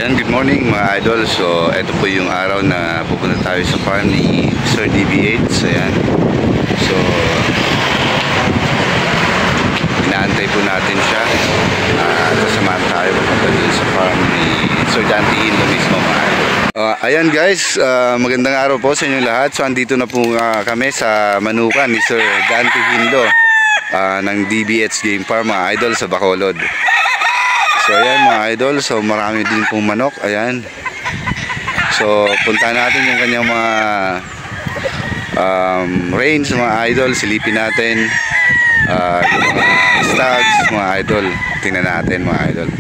Yan, good morning mga idol. So, ito po yung araw na pupunta tayo sa farm ni Sir DB8. So, yan. So, inaantay po natin siya. Kasamahan tayo pupunta dun sa farm ni Sir Dante Hindo mismo mga idol. Ayan guys, magandang araw po sa inyong lahat. So, andito na po kami sa manukan ni Sir Dante Hindo ng DB8 Game Farm mga idol sa Bacolod. So ayan mga idol, so marami din pong manok, ayan. So puntahan natin yung kanyang mga range mga idol, silipin natin yung mga stags mga idol, tingnan natin mga idol.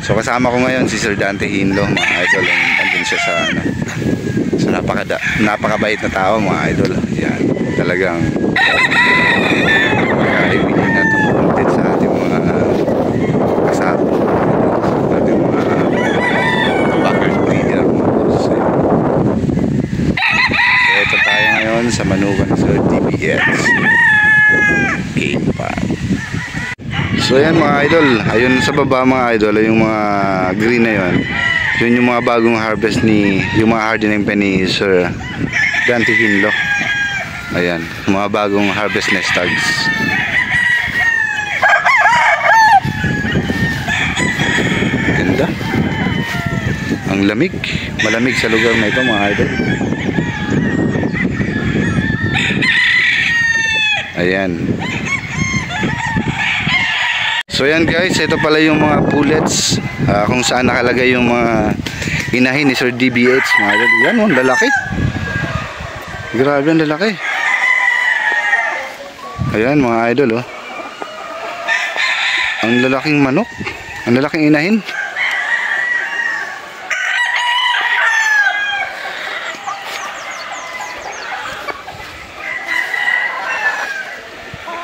So kasama ko ngayon si Sir Dante Hindo mga idol, andun siya sa napakabait na tao mga idol. Ayan, talagang kaibigan na tumulong din sa ating mga kasama. Sa manukan sa DB8 Game Farm. So yan mga idol, ayun sa baba mga idol, yung mga green na yun yung mga bagong harvest yung mga hardening pa ni Sir Dante Hindo. Ayan, mga bagong harvest nest tags. Ganda, ang lamig, malamig sa lugar na ito mga idol. Ayan. So yan guys, ito pala yung mga pullets kung saan nakalagay yung mga inahin ni Sir DB8 mga idol. Yan, ang lalaki. Grabe ang lalaki. Ayan mga idol, oh. Ang lalaking manok, ang lalaking inahin.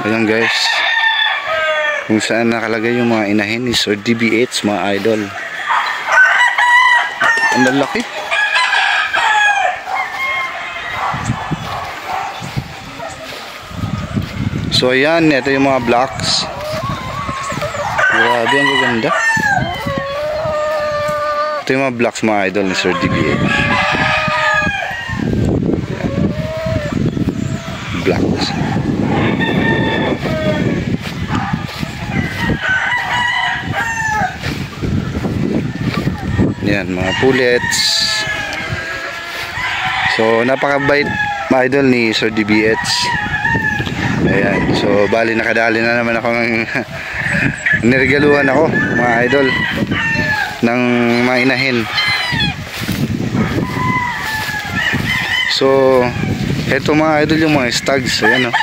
Ayan guys, kung saan nakalagay yung mga inahin ni Sir DB8 mga idol. Ang lalaki. So ayan, ito yung mga blocks. Grabe, ang gaganda. Ito yung mga blocks mga idol ni Sir DB8. Blocks. Yan, mga pullets. So napakabait mga idol ni Sir DB8. Ayan, so bali nakadali na naman ako ng niregaluhan ako mga idol ng mga inahin. So eto mga idol yung mga stags. Ayan, oh.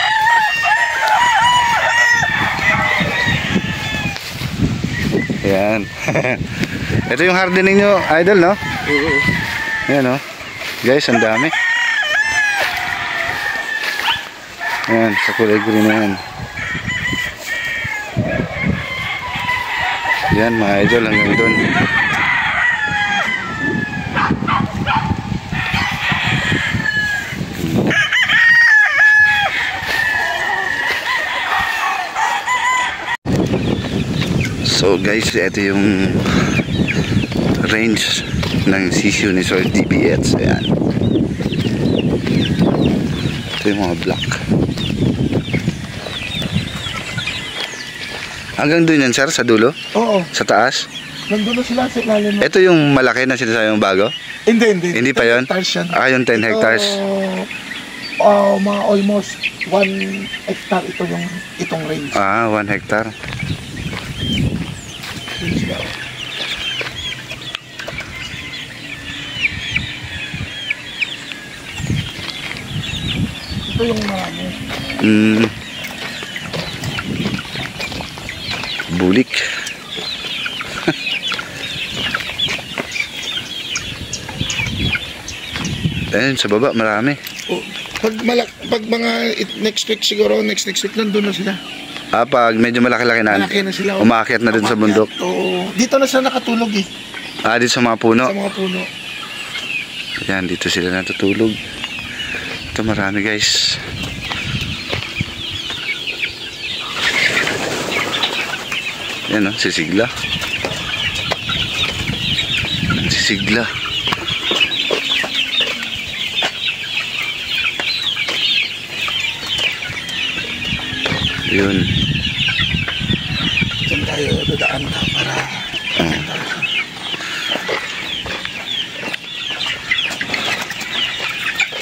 Ayan. Ito yung hardening nyo, idol, no? Ayan, oh. Guys, ang dami. Ayan, sa kulay green na yan. Ayan, mga idol, hanggang doon. So guys, ito yung range ng sisyo ni Sir DB8. Ayan. Ito yung mga black. Hanggang doon yan sir, sa dulo? Oo. Sa taas? Nandun na sila sa ilalim. Ito yung malaki na sinasabi yung bago? Hindi. Hindi pa yun? Yung 10 hectares. Mga almost 1 hectare itong range. 1 hectare. Ito yung marami. Bulik. Ayun, sa baba marami. Pag mga next week siguro, next week nandun na sila. Pag medyo malaki-laki na, sila. Umakyat na din sa bundok. Oo. Dito na sila nakatulog eh. Dito sa mga puno. Sa mga puno. Yan, dito sila natutulog. Ito marami guys. Yan, sisigla. Sisigla. Yun. Diyan tayo dadaan ka para...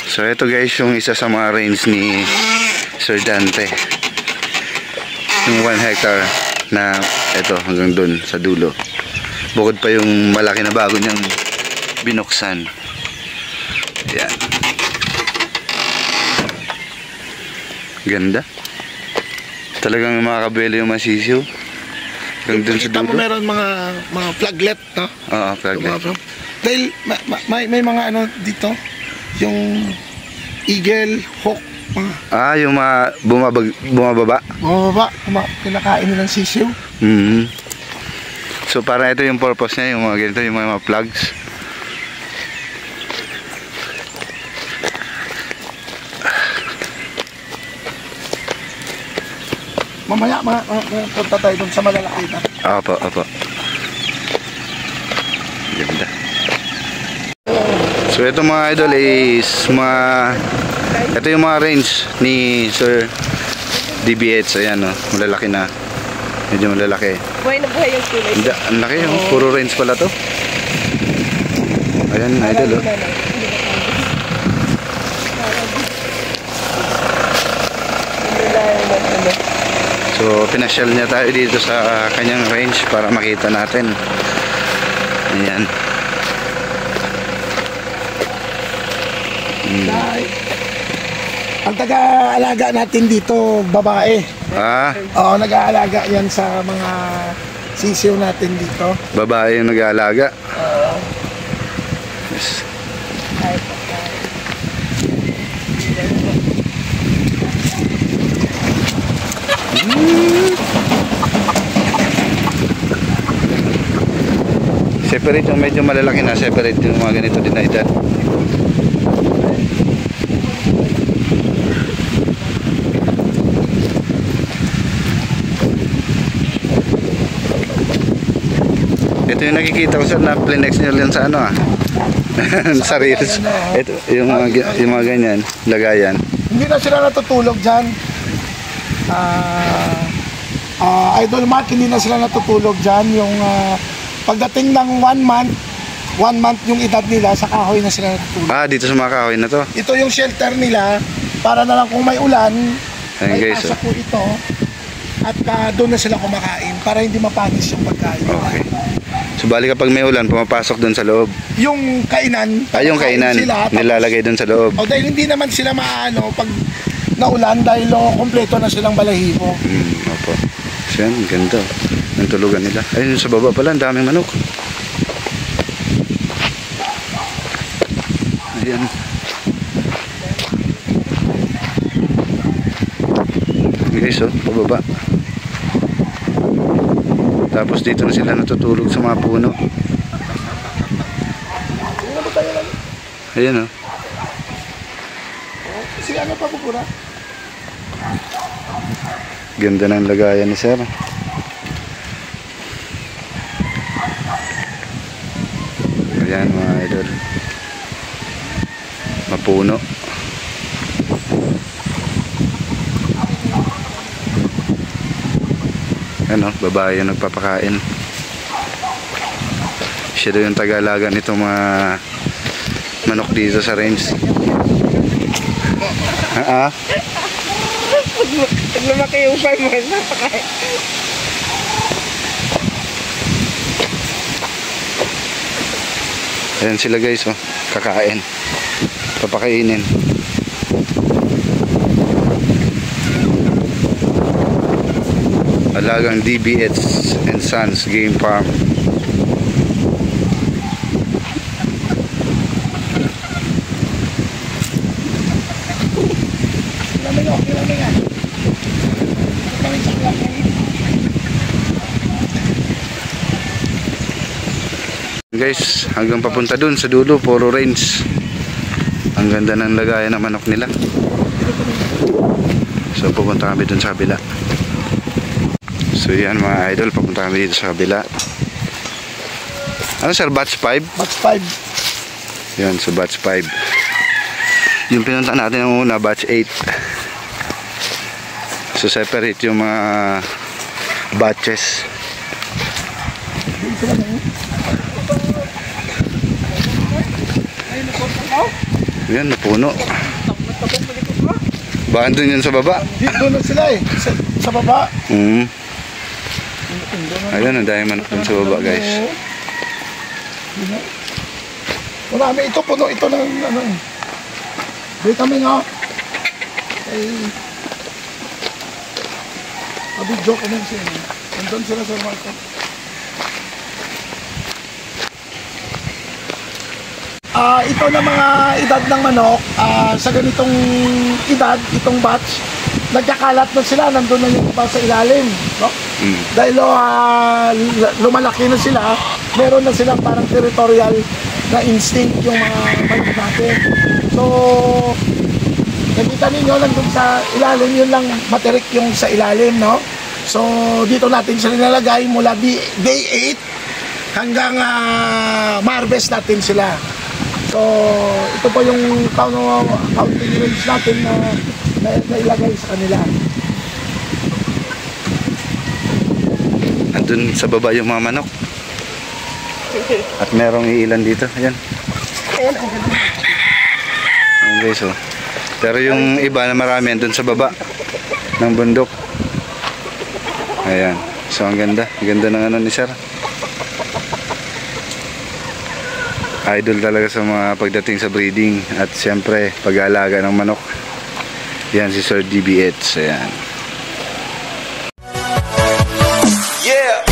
So ito guys yung isa sa mga range ni Sir Dante. Yung 1 hectare na ito hanggang dun sa dulo. Bukod pa yung malaki na bago niyang binuksan. Yan. Ganda. Talagang makakabili yung masisiw. Hanggang dun sa Kita mo dulo. meron mga flaglet, no? Oo, flaglet. Dahil may mga ano dito, yung eagle, hawk, Yung mga bumababa. bumababa, kinakain nilang sisiw. So para ito yung purpose niya, yung mga ganito, yung mga plugs. Mamaya, punta tayo dun sa malalaki na. Opo. Ganda. So ito mga idol is ito yung mga range ni Sir DBH. Ayan o, malalaki na. Medyo malalaki. Buhay na buhay yung kulay. Hindi, ang laki o. Puro range pala to. Ayan idol o. So pinasyal niya tayo dito sa kanyang range para makita natin. Ayan. Ang taga-alaga natin dito, babae. Oo, nag-aalaga yan sa mga sisiw natin dito. Babae yung nag-aalaga. Yes. Separate yung medyo malalaki na, separate yung mga ganito din na edad. Ito yung nakikita ko sir na Plenex nyo lang sa ano sa reels. Ito yung mga ganyan, lagayan. Hindi na sila natutulog dyan. Idol Mark, hindi na sila natutulog dyan. Yung pagdating ng 1 month yung edad nila, sa kahoy na sila natutulog. Dito sa mga kahoy na to. Ito yung shelter nila, para na lang kung may ulan, Ayan, may guys, asa po ito. At doon na sila kumakain, para hindi mapanis yung pagkain. Okay. So bali kapag may ulan, pumapasok doon sa loob. Yung kainan, Yung kainan, sila, nilalagay doon sa loob. dahil hindi naman sila maano pag naulan, dahil kompleto na silang balahibo. Opo. So yan, ganda. Ang tulugan nila. Ayun sa baba pala, ang daming manok. Ayan. Guys, pababa. Tapos dito na sila natutulog sa mga puno. Ayan o. Si ano pa pupura? Ganda ng lagayan ni sir. Ayan mga idol. Mapuno. Ano, babae yung nagpapakain. Siya daw yung taga-alaga nitong mga manok dito sa range. Pag lumaki yung farm mo, napakain. Ayan sila guys, kakain. Papakainin. Alagang DBH and Sons Game Farm. Guys, hanggang papunta dun sa dulo, puro range. Ang ganda ng lagayan ng manok nila. So pupunta kami dun sa kabila. So yan mga idol, papunta kami dito sa kabila. Ano sir, batch 5? Batch 5. Yun, so batch 5. Yung pinunta natin ng una, batch 8. So separate yung mga batches. Yan, napuno. Baka dun yun sa baba. Dito na sila eh, sa baba. Ayun, ang dahil manok dun sa baba guys. Marami ito, puno ito ng ano eh. Vitamin nga. Ay, abidyo ko nang siya. Nandun sila sa market. Ito na mga edad ng manok, sa ganitong edad, itong batch, nagkakalat na sila, nandun na yung iba sa ilalim, no? Dahil lumalaki na sila, meron na silang parang territorial na instinct yung mga manok natin. So, nakita ninyo nandun sa ilalim, yun lang materik yung sa ilalim, no? So, dito natin sila nilalagay mula day 8 hanggang ma-harvest natin sila. So, ito po yung counting range natin na ilagay sa kanila. Andun sa baba yung mga manok. At merong iilan dito. Ayan. Ayan guys, oh. Pero yung iba na marami andun sa baba ng bundok. Ayan. So, ang ganda. Ang ganda ng ano ni sir. Idol talaga sa mga pagdating sa breeding at siyempre pag-aalaga ng manok. Yan si Sir DBH. Ayan. Yeah.